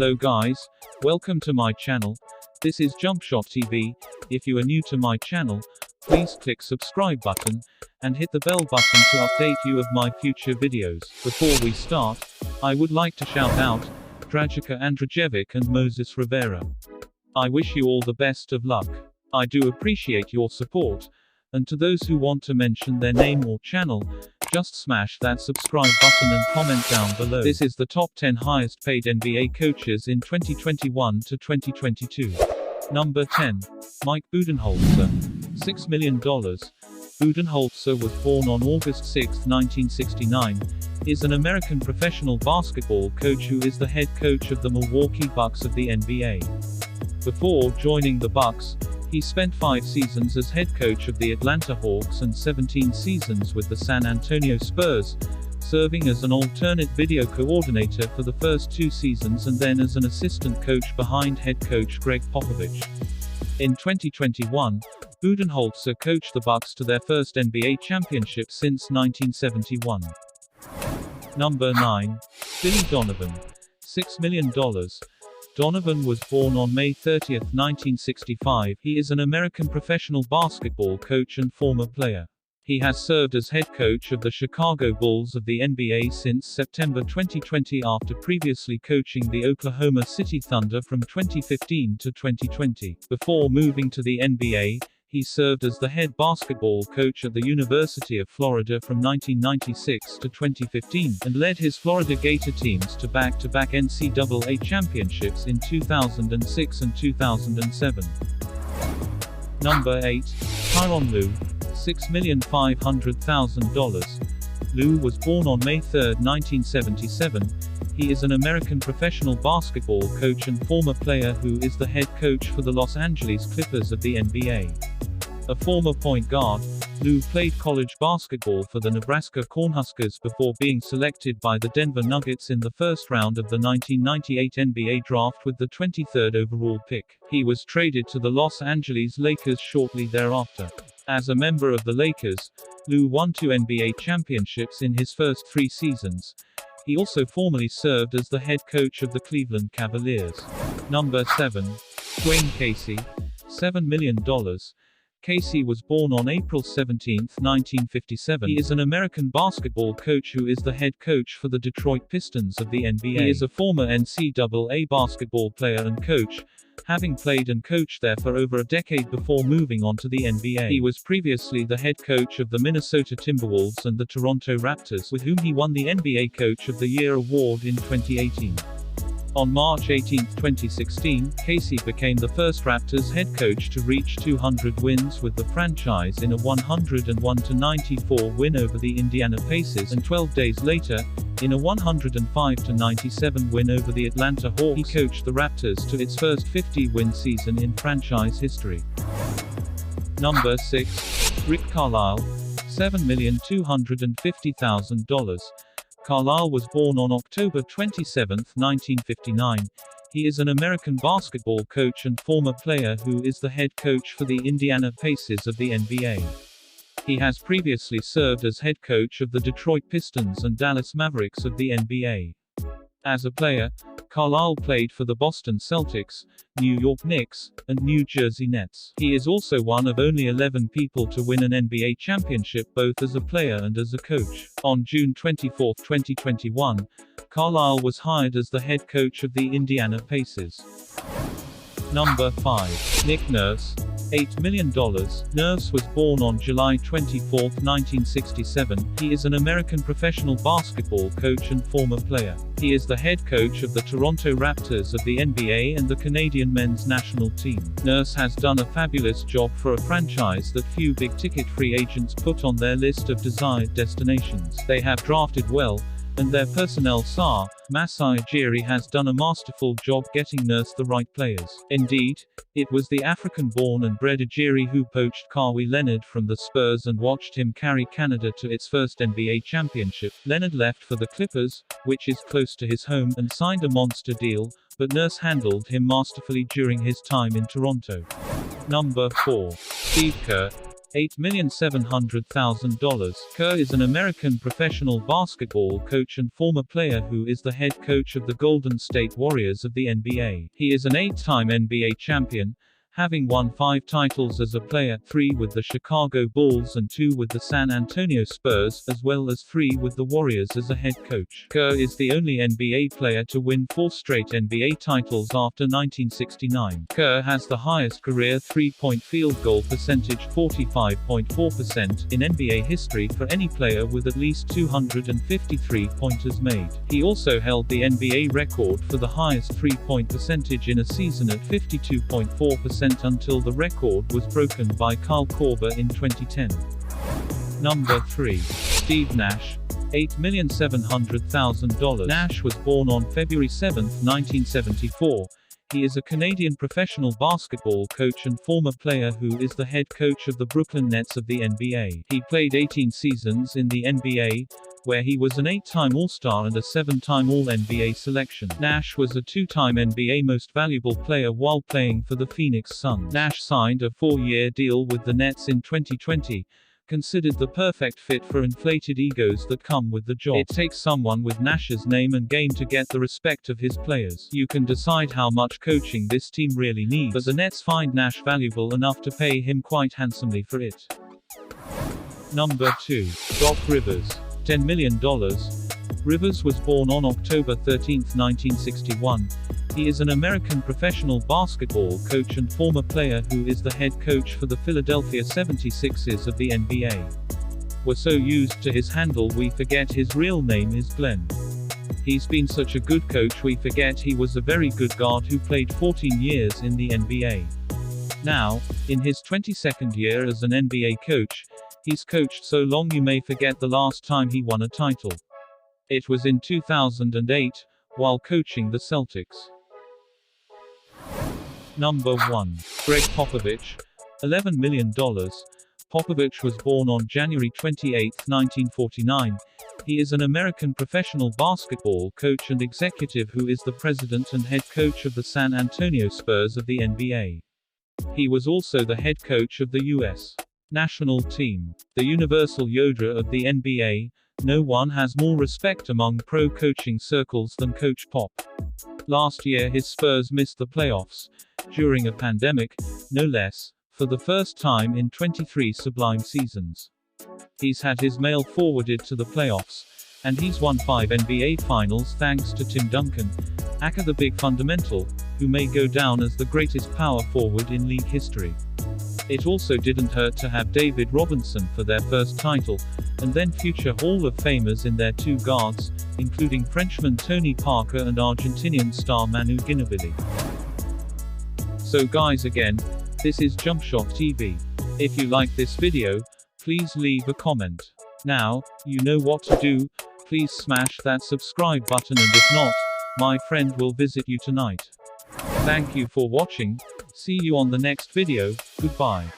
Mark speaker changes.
Speaker 1: Hello guys, welcome to my channel. This is Jumpshot TV. If you are new to my channel, please click subscribe button and hit the bell button to update you of my future videos. Before we start, I would like to shout out Dragica Andrijevic and Moses Rivera. I wish you all the best of luck. I do appreciate your support, and to those who want to mention their name or channel, just smash that subscribe button and comment down below. This is the top 10 highest paid NBA coaches in 2021 to 2022. Number 10. Mike Budenholzer. $6 million. Budenholzer was born on August 6, 1969, is an American professional basketball coach who is the head coach of the Milwaukee Bucks of the NBA. Before joining the Bucks, he spent 5 seasons as head coach of the Atlanta Hawks and 17 seasons with the San Antonio Spurs, serving as an alternate video coordinator for the first 2 seasons and then as an assistant coach behind head coach Greg Popovich. In 2021, Budenholzer coached the Bucks to their first NBA championship since 1971. Number 9. Billy Donovan. $6 million. Donovan was born on May 30, 1965. He is an American professional basketball coach and former player. He has served as head coach of the Chicago Bulls of the NBA since September 2020 after previously coaching the Oklahoma City Thunder from 2015 to 2020. Before moving to the NBA, he served as the head basketball coach at the University of Florida from 1996 to 2015, and led his Florida Gator teams to back-to-back NCAA championships in 2006 and 2007. Number 8. Tyronn Lue. $6,500,000. Lue was born on May 3, 1977. He is an American professional basketball coach and former player who is the head coach for the Los Angeles Clippers of the NBA. A former point guard, Lue played college basketball for the Nebraska Cornhuskers before being selected by the Denver Nuggets in the first round of the 1998 NBA draft with the 23rd overall pick. He was traded to the Los Angeles Lakers shortly thereafter. As a member of the Lakers, Lue won 2 NBA championships in his first 3 seasons. He also formerly served as the head coach of the Cleveland Cavaliers. Number 7. Dwane Casey. $7 million. Casey was born on April 17, 1957. He is an American basketball coach who is the head coach for the Detroit Pistons of the NBA. He is a former NCAA basketball player and coach, having played and coached there for over a decade before moving on to the NBA. He was previously the head coach of the Minnesota Timberwolves and the Toronto Raptors, with whom he won the NBA Coach of the Year award in 2018. On March 18, 2016, Casey became the first Raptors head coach to reach 200 wins with the franchise in a 101-94 win over the Indiana Pacers, and 12 days later, in a 105-97 win over the Atlanta Hawks, he coached the Raptors to its first 50-win season in franchise history. Number 6. Rick Carlisle. $7,250,000. Carlisle was born on October 27, 1959. He is an American basketball coach and former player who is the head coach for the Indiana Pacers of the NBA. He has previously served as head coach of the Detroit Pistons and Dallas Mavericks of the NBA. As a player, Carlisle played for the Boston Celtics, New York Knicks, and New Jersey Nets. He is also one of only 11 people to win an NBA championship both as a player and as a coach. On June 24, 2021, Carlisle was hired as the head coach of the Indiana Pacers. Number 5. Nick Nurse. $8 million. Nurse was born on July 24, 1967. He is an American professional basketball coach and former player. He is the head coach of the Toronto Raptors of the NBA and the Canadian men's national team. Nurse has done a fabulous job for a franchise that few big-ticket free agents put on their list of desired destinations. They have drafted well, and their personnel star, Masai Ujiri, has done a masterful job getting Nurse the right players. Indeed, it was the African-born and bred Ujiri who poached Kawhi Leonard from the Spurs and watched him carry Canada to its first NBA championship. Leonard left for the Clippers, which is close to his home, and signed a monster deal, but Nurse handled him masterfully during his time in Toronto. Number 4. Steve Kerr. $8,700,000. Kerr is an American professional basketball coach and former player who is the head coach of the Golden State Warriors of the NBA. He is an 8-time NBA champion, having won 5 titles as a player, 3 with the Chicago Bulls and 2 with the San Antonio Spurs, as well as 3 with the Warriors as a head coach. Kerr is the only NBA player to win 4 straight NBA titles after 1969. Kerr has the highest career three-point field goal percentage, 45.4%, in NBA history for any player with at least 253 pointers made. He also held the NBA record for the highest three-point percentage in a season at 52.4%. Until the record was broken by Kyle Korver in 2010. Number 3. Steve Nash, $8,700,000. Nash was born on February 7, 1974. He is a Canadian professional basketball coach and former player who is the head coach of the Brooklyn Nets of the NBA. He played 18 seasons in the NBA, where he was an 8-time All-Star and a 7-time All-NBA selection. Nash was a 2-time NBA Most Valuable Player while playing for the Phoenix Suns. Nash signed a 4-year deal with the Nets in 2020, considered the perfect fit for inflated egos that come with the job. It takes someone with Nash's name and game to get the respect of his players. You can decide how much coaching this team really needs, but the Nets find Nash valuable enough to pay him quite handsomely for it. Number 2. Doc Rivers, $10 million. Rivers was born on October 13, 1961. He is an American professional basketball coach and former player who is the head coach for the Philadelphia 76ers of the NBA. We're so used to his handle we forget his real name is Glenn. He's been such a good coach we forget he was a very good guard who played 14 years in the NBA. Now, in his 22nd year as an NBA coach, he's coached so long you may forget the last time he won a title. It was in 2008, while coaching the Celtics. Number 1. Greg Popovich, $11 million. Popovich was born on January 28, 1949. He is an American professional basketball coach and executive who is the president and head coach of the San Antonio Spurs of the NBA. He was also the head coach of the U.S. national team, the Universal Yoda of the NBA. No one has more respect among pro coaching circles than Coach Pop. Last year his Spurs missed the playoffs, during a pandemic, no less, for the first time in 23 sublime seasons. He's had his mail forwarded to the playoffs, and he's won 5 NBA Finals thanks to Tim Duncan, aka the Big Fundamental, who may go down as the greatest power forward in league history. It also didn't hurt to have David Robinson for their first title, and then future Hall of Famers in their 2 guards, including Frenchman Tony Parker and Argentinian star Manu Ginobili. So guys, again, this is Jumpshot TV. If you like this video, please leave a comment. Now, you know what to do, please smash that subscribe button, and if not, my friend will visit you tonight. Thank you for watching. See you on the next video. Goodbye.